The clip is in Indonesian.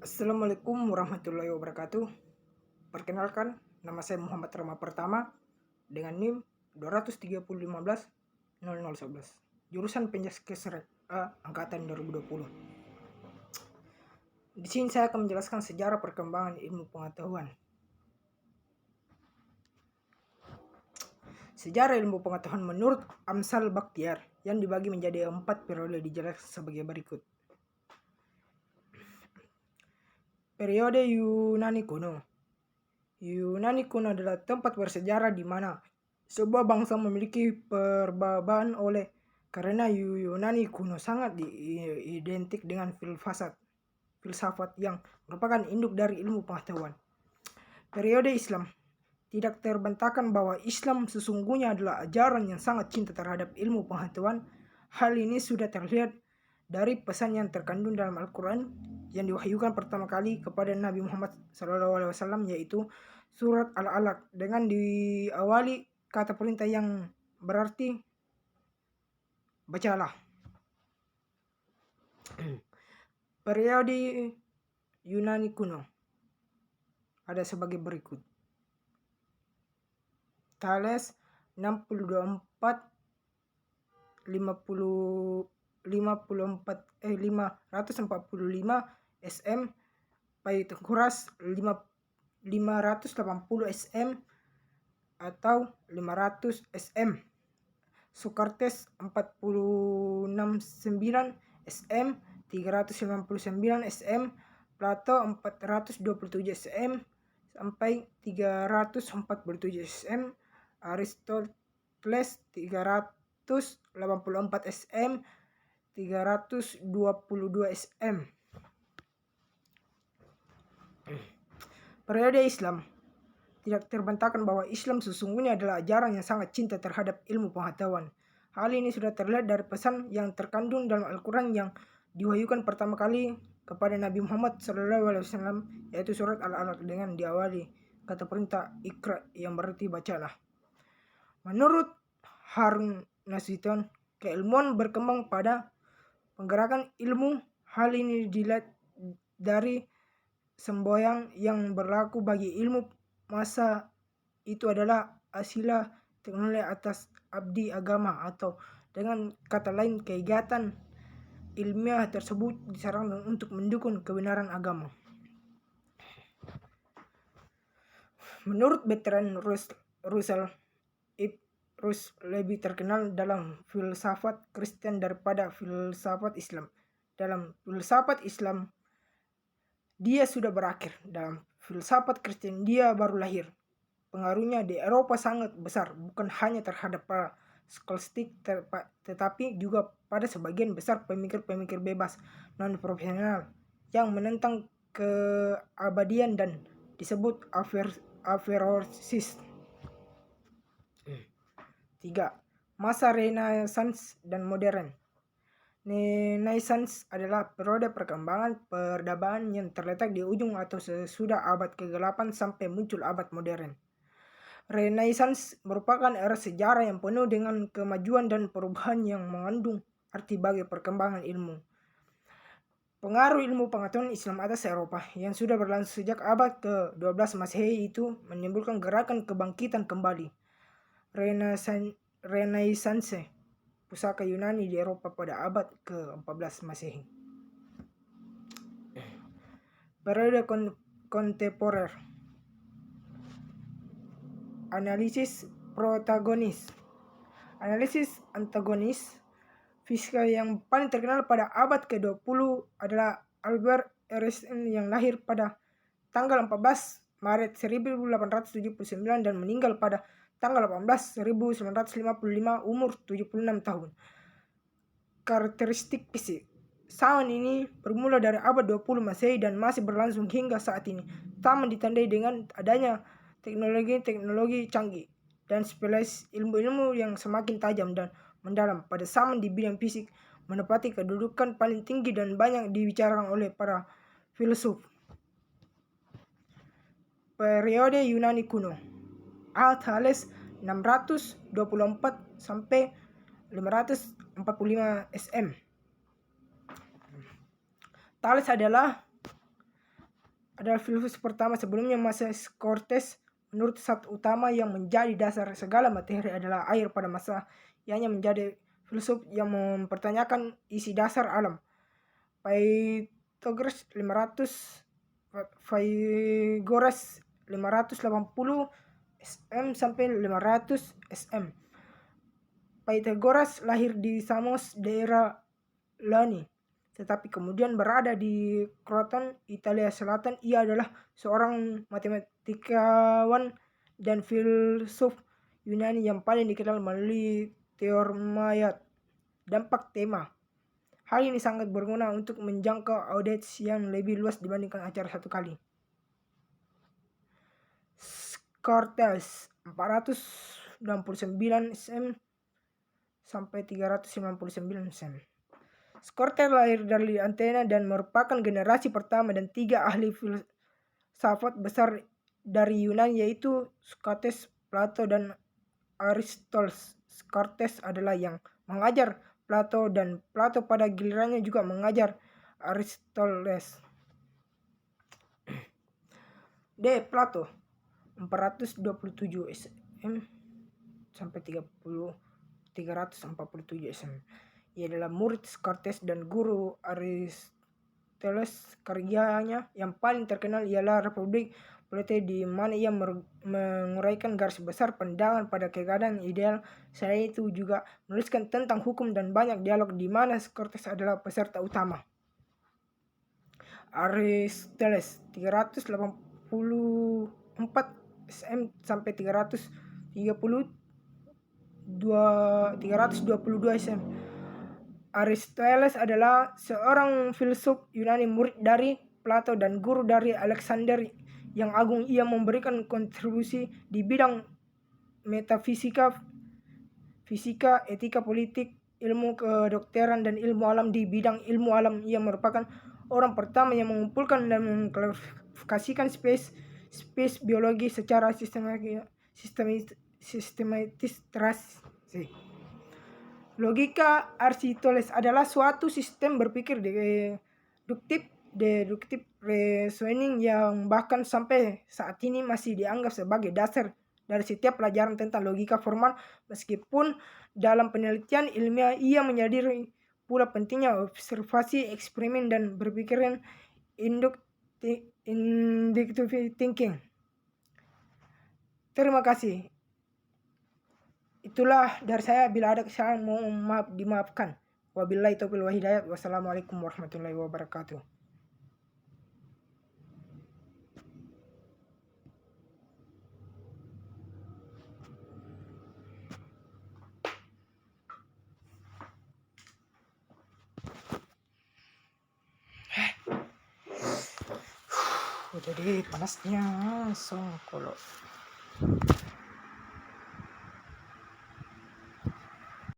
Assalamualaikum warahmatullahi wabarakatuh. Perkenalkan, nama saya Muhammad Rama Pertama dengan NIM 230150011. Jurusan Penjaskes A angkatan 2020. Di sini saya akan menjelaskan sejarah perkembangan ilmu pengetahuan. Sejarah ilmu pengetahuan menurut Amsal Bakhtiar yang dibagi menjadi 4 periode dijelaskan sebagai berikut. Periode Yunani kuno. Yunani kuno adalah tempat bersejarah di mana sebuah bangsa memiliki perbedaan karena Yunani kuno sangat identik dengan filsafat yang merupakan induk dari ilmu pengetahuan. Periode Islam. Tidak terbantahkan bahwa Islam sesungguhnya adalah ajaran yang sangat cinta terhadap ilmu pengetahuan. Hal ini sudah terlihat dari pesan yang terkandung dalam Al-Quran yang diwahyukan pertama kali kepada Nabi Muhammad SAW, yaitu surat Al-Alaq, dengan diawali kata perintah yang berarti bacalah. Periode Yunani kuno ada sebagai berikut. Thales 545 SM, Pythagoras 580 SM atau 500 SM, Socrates 469 SM, 359 SM, Plato 427 SM sampai 347 SM, Aristoteles 384 SM, 322 SM. Periode Islam. Tidak terbantahkan bahwa Islam sesungguhnya adalah ajaran yang sangat cinta terhadap ilmu pengetahuan. Hal ini sudah terlihat dari pesan yang terkandung dalam Al-Quran yang diwahyukan pertama kali kepada Nabi Muhammad SAW, yaitu surat Al-Alaq dengan diawali kata perintah Iqra yang berarti bacalah. Menurut Harun Nasiton, keilmuan berkembang pada penggerakan ilmu. Hal ini dilihat dari semboyan yang berlaku bagi ilmu masa itu adalah asilah teknologi atas abdi agama, atau dengan kata lain kegiatan ilmiah tersebut disarankan untuk mendukung kebenaran agama. Menurut Bertrand Russell, Rus lebih terkenal dalam filsafat Kristen daripada filsafat Islam. Dalam filsafat Islam dia sudah berakhir, dalam filsafat Kristen dia baru lahir. Pengaruhnya di Eropa sangat besar, bukan hanya terhadap para skolastik tetapi juga pada sebagian besar pemikir-pemikir bebas non-profesional yang menentang keabadian dan disebut averrosis. 3. Masa Renaissance dan modern. Renaissance adalah periode perkembangan peradaban yang terletak di ujung atau sesudah abad ke-8 sampai muncul abad modern. Renaissance merupakan era sejarah yang penuh dengan kemajuan dan perubahan yang mengandung arti bagi perkembangan ilmu. Pengaruh ilmu pengetahuan Islam atas Eropa yang sudah berlangsung sejak abad ke-12 Masehi itu menimbulkan gerakan kebangkitan kembali Renaissance pusaka Yunani di Eropa pada abad ke-14 Masehi. Periode kontemporer. Analisis protagonis. Analisis antagonis. Fisika yang paling terkenal pada abad ke-20 adalah Albert Einstein yang lahir pada tanggal 14 Maret 1879 dan meninggal pada tanggal 18 1955 umur 76 tahun. Karakteristik fisik. Zaman ini bermula dari abad 20 Masehi dan masih berlangsung hingga saat ini. Zaman ditandai dengan adanya teknologi canggih dan spesialis ilmu-ilmu yang semakin tajam dan mendalam pada zaman di bidang fisik menempati kedudukan paling tinggi dan banyak dibicarakan oleh para filsuf. Periode Yunani kuno. Thales 624 sampai 545 SM. Thales adalah adalah filsuf pertama sebelumnya masa Socrates. Menurut satu utama yang menjadi dasar segala materi adalah air pada masa ianya menjadi filsuf yang mempertanyakan isi dasar alam. Pythagoras 580 sm sampai 500 sm. Pythagoras lahir di Samos, daerah Lani, tetapi kemudian berada di Kroton, Italia Selatan. Ia adalah seorang matematikawan dan filsuf Yunani yang paling dikenal melalui teorema dampak tema. Hal ini sangat berguna untuk menjangkau audiens yang lebih luas dibandingkan acara satu kali. Socrates 469 cm sampai 399 cm. Socrates lahir dari Athena dan merupakan generasi pertama dan tiga ahli filsafat besar dari Yunani, yaitu Socrates, Plato, dan Aristoteles. Socrates adalah yang mengajar Plato dan Plato pada gilirannya juga mengajar Aristoteles. Plato 427 cm sampai 347 cm. Ia adalah murid Socrates dan guru Aristoteles. Karyanya yang paling terkenal ialah Republik Plato, di mana ia menguraikan garis besar pandangan pada keadaan ideal. Selain itu juga menuliskan tentang hukum dan banyak dialog di mana Socrates adalah peserta utama. Aristoteles 384 cm sampai 322 cm. Aristoteles adalah seorang filsuf Yunani, murid dari Plato dan guru dari Alexander yang agung. Ia memberikan kontribusi di bidang metafisika, fisika, etika politik, ilmu kedokteran, dan ilmu alam. Di bidang ilmu alam, ia merupakan orang pertama yang mengumpulkan dan mengklasifikasikan spesies biologi secara sistematis. Logika Aristoteles adalah suatu sistem berpikir deduktif reasoning yang bahkan sampai saat ini masih dianggap sebagai dasar dari setiap pelajaran tentang logika formal. Meskipun dalam penelitian ilmiah ia menyadari pula pentingnya observasi, eksperimen, dan berpikiran inductive thinking. Terima kasih. Itulah dari saya. Bila ada kesalahan mohon maaf dimaafkan. Wabillahi taufiq wal hidayah. Wassalamualaikum warahmatullahi wabarakatuh. Jadi panasnya kalau